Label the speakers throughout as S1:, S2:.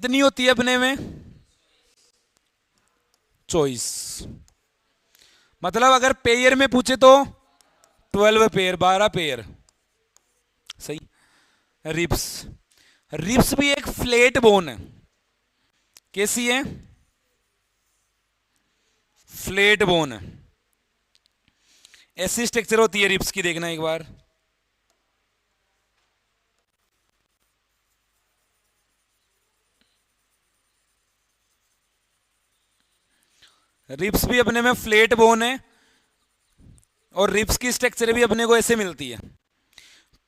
S1: कितनी होती है अपने में? 24। मतलब अगर पेयर में पूछे तो 12 पेयर, 12 पेयर। सही। रिब्स, रिब्स भी एक फ्लैट बोन है। कैसी है? फ्लैट बोन है। ऐसी स्ट्रक्चर होती है रिब्स की, देखना एक बार। रिब्स भी अपने में फ्लैट बोन है, और रिब्स की स्ट्रक्चर भी अपने को ऐसे मिलती है।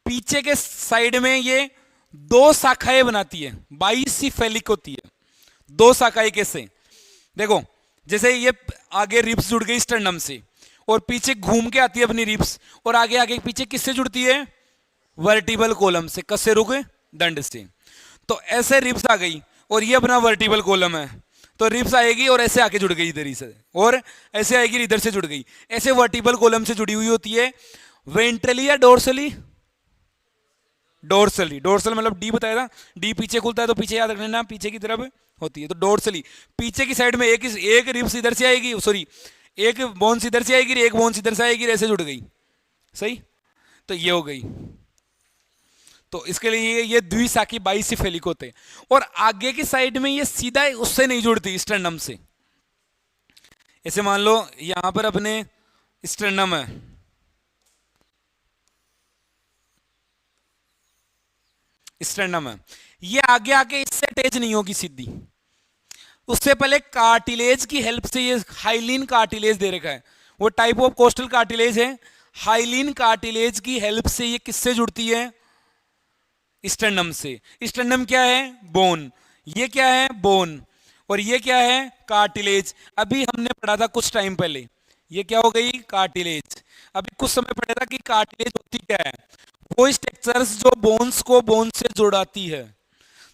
S1: पीछे के साइड में ये दो शाखाएं बनाती है, बाइसिफेलिक होती है। दो शाखाएं कैसे? देखो, जैसे ये आगे रिब्स जुड़ गई स्टर्नम से, और पीछे घूम के आती है अपनी रिब्स, और आगे आगे पीछे किससे जुड़ती है? वर्टिबल कॉलम से। कसे रुक? दंड से। तो ऐसे रिब्स आ गई, और ये अपना वर्टिबल कॉलम है, तो रिब्स आएगी और ऐसे आके जुड़ गई इधर ही से, और ऐसे आएगी इधर से जुड़ गई। ऐसे वर्टिबल कॉलम से जुड़ी हुई होती है। वेंट्रली या डोर्सली? डोर्सली। डोर्सल मतलब डी बताया था, डी पीछे खुलता है, तो पीछे याद रख लेना, पीछे की तरफ होती है, तो डोर्सली। पीछे की साइड में एक रिब्स इधर से आएगी, सॉरी, एक बोन्स इधर से आएगी, एक बोन्स इधर से आएगी, ऐसे जुड़ गई। सही। तो ये हो गई। तो इसके लिए ये द्विशाखी बाइसिफेलिक होते हैं। और आगे की साइड में ये सीधा उससे नहीं जुड़ती, स्टर्नम से। ऐसे मान लो यहां पर अपने स्टर्नम है, स्टर्नम है, ये आगे आके इससे अटैच नहीं होगी सीधी, उससे पहले कार्टिलेज की हेल्प से, ये हाइलिन कार्टिलेज दे रखा है, वो टाइप ऑफ कोस्टल कार्टिलेज है। हाइलिन कार्टिलेज की हेल्प से ये किससे जुड़ती है? स्टर्नम से। स्टर्नम क्या है? बोन। ये क्या है? बोन। और ये क्या है? कार्टिलेज। अभी हमने पढ़ा था कुछ टाइम पहले, ये क्या हो गई? कार्टिलेज। अभी कुछ समय पढ़ा था कि कार्टिलेज होती क्या है। वो स्ट्रक्चर्स जो बोन्स को बोन्स से जोड़ाती है।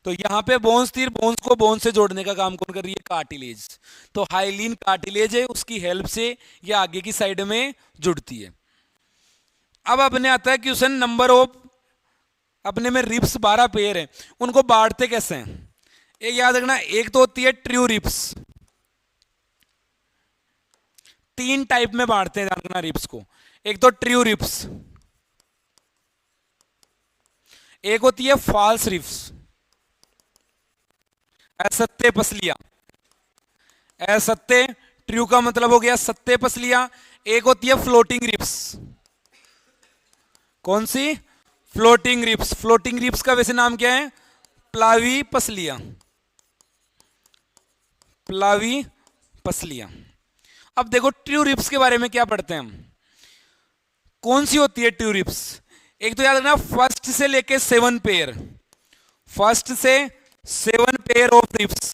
S1: तो यहाँ पे बोन्स थी, बोन्स को बोन्स से जोड़ने का काम कौन कर रही है? कार्टिलेज। तो हाइलिन कार्टिलेज है, उसकी हेल्प से ये आगे की साइड में जुड़ती है। अब अपने आता है क्वेश्चन नंबर ऑफ, अपने में रिब्स 12 पेयर हैं, उनको बांटते कैसे हैं? एक याद रखना, एक तो होती है ट्रू रिब्स। तीन टाइप में बांटते हैं, ध्यान रखना रिब्स को। एक तो ट्रू रिब्स, एक होती है फॉल्स रिब्स, असत्य पसलियां। असत्य, ट्रू का मतलब हो गया सत्य पसलियां। एक होती है फ्लोटिंग रिब्स। कौन सी? Floating ribs. फ्लोटिंग रिब्स का वैसे नाम क्या है? प्लावी पसलियां। प्लावी पसलियां। अब देखो ट्रू रिब्स के बारे में क्या पढ़ते हैं हम। कौन सी होती है ट्रू रिब्स? एक तो याद रखना, फर्स्ट से लेके 7 पेयर, फर्स्ट से 7 पेयर ऑफ रिब्स,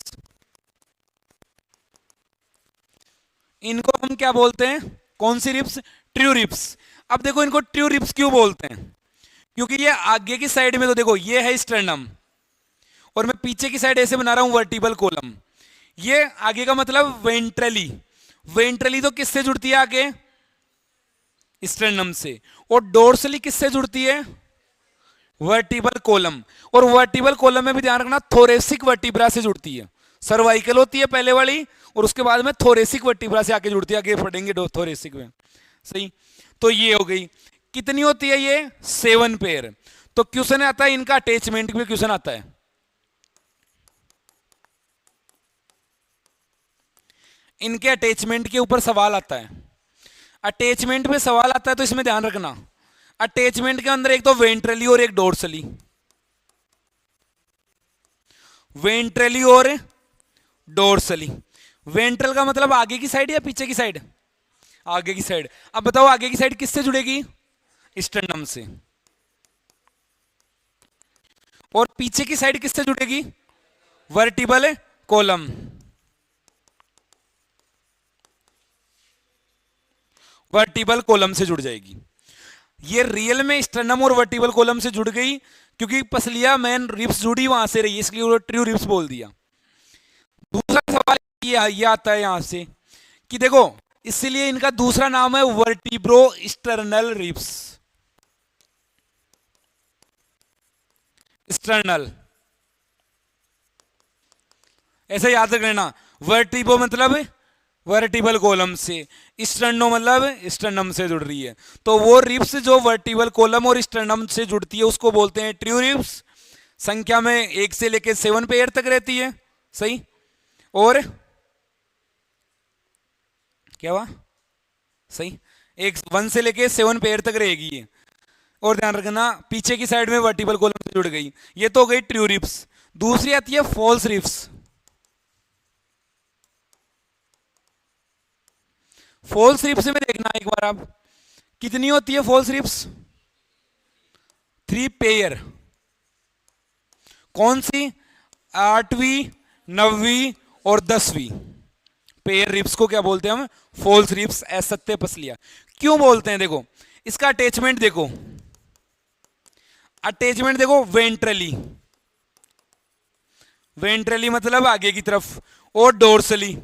S1: इनको हम क्या बोलते हैं? कौन सी रिब्स? True ribs. अब देखो इनको ट्रू रिब्स क्यों बोलते हैं? क्योंकि ये आगे की साइड में, तो देखो ये है स्टर्नम, और मैं पीछे की साइड ऐसे बना रहा हूं वर्टिबल कॉलम। ये आगे का मतलब वेंट्रली। वेंट्रली तो किससे जुड़ती है? आगे स्टर्नम से। और डोर्सली किससे जुड़ती है? Vertebral column. और वर्टिबल कॉलम में भी ध्यान रखना, थोरेसिक वर्टिब्रा से जुड़ती है। सर्वाइकल होती है पहले वाली, और उसके बाद में थोरेसिक वर्टिब्रा से आके जुड़ती है, आगे पढ़ेंगे थोरेसिक में। सही। तो ये हो गई। कितनी होती है ये? 7 पेयर। तो क्वेश्चन आता है इनका अटैचमेंट में, क्वेश्चन आता है इनके अटैचमेंट के ऊपर सवाल आता है। अटैचमेंट पे सवाल आता है तो इसमें ध्यान रखना, अटैचमेंट के अंदर एक तो वेंट्रली और एक डोर्सली। वेंट्रली और डोर्सली। वेंट्रल का मतलब आगे की साइड या पीछे की साइड? आगे की साइड। अब बताओ आगे की साइड किससे जुड़ेगी? स्टर्नम से। और पीछे की साइड किससे जुड़ेगी? Vertebral column. वर्टिबल कॉलम से जुड़ जाएगी। ये रियल में स्टर्नम और वर्टिबल कॉलम से जुड़ गई, क्योंकि पसलिया मेन रिब्स जुड़ी वहां से रही, इसलिए वो ट्रू रिब्स बोल दिया। दूसरा सवाल ये आता है यहां से कि देखो, इसलिए इनका दूसरा नाम है वर्टिब्रो स्टर्नल रिब्स। स्टर्नल। ऐसे याद रख लेना। वर्टिब्रो मतलब वर्टिबल कॉलम से, स्टर्नो मतलब स्टर्नम से जुड़ रही है। तो वो रिब्स जो वर्टिबल कॉलम और स्टर्नम से जुड़ती है उसको बोलते हैं ट्रू रिब्स। संख्या में 1 से लेकर 7 पेयर तक रहती है, सही। और क्या हुआ, सही, 1 से लेके 7 पेयर तक रहेगी ये। और ध्यान रखना पीछे की साइड में वर्टिबल कॉलम से जुड़ गई। ये तो हो गई ट्रू रिब्स। दूसरी आती है फॉल्स रिब्स। फॉल्स रिब्स में देखना एक बार आप, कितनी होती है फॉल्स रिब्स? 3 पेयर। कौन सी? 8वीं, 9वीं और 10वीं पेयर रिब्स को क्या बोलते हैं हम? फॉल्स रिब्स, असत्य पसलियां। क्यों बोलते हैं? देखो इसका अटैचमेंट देखो, अटैचमेंट देखो, वेंट्रली, वेंट्रली मतलब आगे की तरफ, और डोर्सली।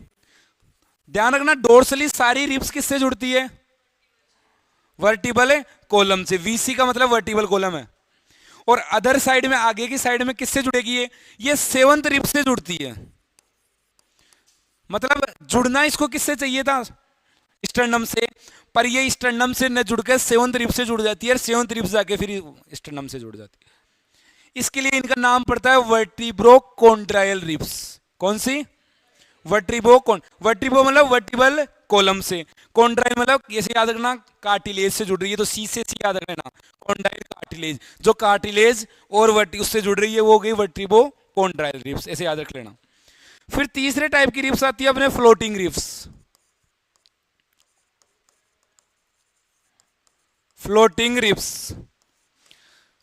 S1: ध्यान रखना डोर्सली सारी रिब्स किससे जुड़ती है? वर्टिबल कॉलम से। वीसी का मतलब वर्टिबल कॉलम है। और अदर साइड में, आगे की साइड में किससे जुड़ेगी ये 7th रिब से जुड़ती है। मतलब जुड़ना इसको किससे चाहिए था? स्टर्नम से। पर ये स्टर्नम से न जुड़कर 7th रिब से जुड़ जाती है, और 7th रिब जाके फिर स्टर्नम से जुड़ जाती है। इसके लिए इनका नाम पड़ता है वर्टिब्रोकोंड्रायल रिब्स। कौन सी? वर्टिब्रो मतलब वर्टिबल कॉलम से, कॉन्ड्राइल मतलब ऐसे याद रखना कार्टिलेज से जुड़ रही है, तो सी से सी याद रखना, कॉन्ड्राइल कार्टिलेज, जो कार्टिलेज और उससे जुड़ रही है वो हो गई वर्टिब्रो कॉन्ड्राइल रिब्स, ऐसे याद रख लेना। फिर तीसरे टाइप की रिब्स आती है अपने floating ribs. Floating ribs,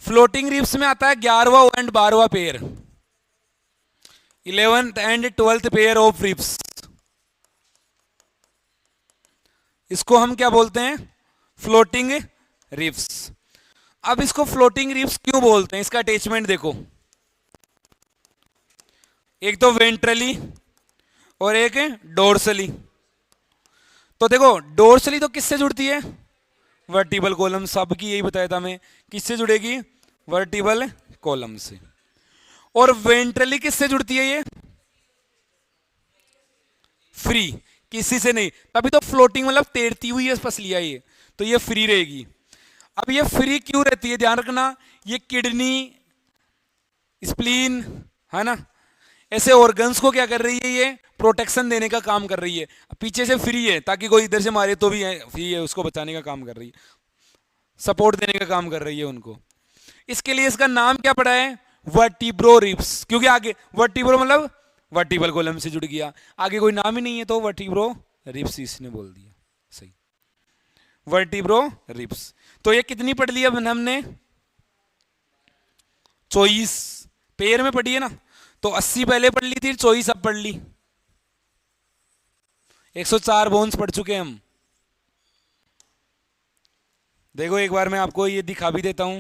S1: floating ribs में आता है 11वां एंड 12वां pair, 11th and 12th pair of ribs. इसको हम क्या बोलते हैं? Floating ribs. अब इसको फ्लोटिंग रिब्स क्यों बोलते हैं? इसका अटैचमेंट देखो, एक तो वेंट्रली और एक डोर्सली। तो देखो डोर्सली तो किससे जुड़ती है? वर्टिबल कॉलम, सबकी यही बताया था मैं, किससे जुड़ेगी? वर्टिबल कॉलम से। और वेंट्रली किससे जुड़ती है ये? फ्री, किसी से नहीं, तभी तो फ्लोटिंग मतलब तैरती हुई है पसलियां ये, तो ये फ्री रहेगी। अब ये फ्री क्यों रहती है? ध्यान रखना, ये किडनी, स्प्लीन, है ना, ऐसे ऑर्गन्स को क्या कर रही है? ये प्रोटेक्शन देने का काम कर रही है। पीछे से फ्री है ताकि कोई इधर से मारे तो भी फ्री है, उसको बचाने का काम कर रही है, सपोर्ट देने का काम कर रही है उनको। इसके लिए इसका नाम क्या पड़ा है? वर्टिब्रो रिब्स, क्योंकि आगे वर्टिब्रो मतलब वर्टिबल कॉलम से जुड़ गया, आगे कोई नाम ही नहीं है तो वर्टिब्रो रिब्स इसने बोल दिया, सही, वर्टिब्रो रिब्स। तो ये कितनी पढ़ ली अब हमने? 24 पेयर में पढ़ी है ना, तो 80 पहले पढ़ ली थी, 24 अब पढ़ ली, 104 बोन्स पढ़ चुके हैं हम। देखो एक बार मैं आपको ये दिखा भी देता हूं।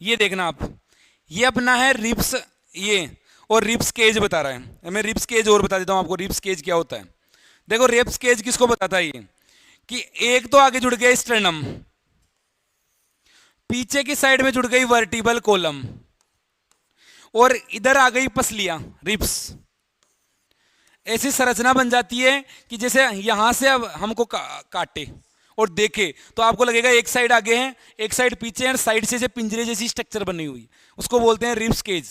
S1: ये देखना आप, ये अपना है रिब्स, ये, और रिब्स केज बता रहा है। मैं रिब्स केज और बता देता हूं आपको, रिब्स केज क्या होता है। देखो रिब्स केज किसको बताता है? ये कि एक तो आगे जुड़ गया स्टर्नम, पीछे की साइड में जुड़ गई वर्टिबल कॉलम, और इधर आ गई पसलियां, रिब्स। ऐसी संरचना बन जाती है कि जैसे यहां से अब हमको काटे और देखे तो आपको लगेगा एक साइड आगे है, एक साइड पीछे है, और साइड से पिंजरे जैसी स्ट्रक्चर बनी हुई, उसको बोलते हैं रिब्स केज।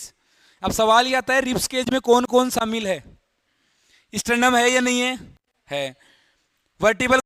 S1: अब सवाल ये आता है रिब्स केज में कौन कौन शामिल है? स्टर्नम है या नहीं है? है। वर्टिबल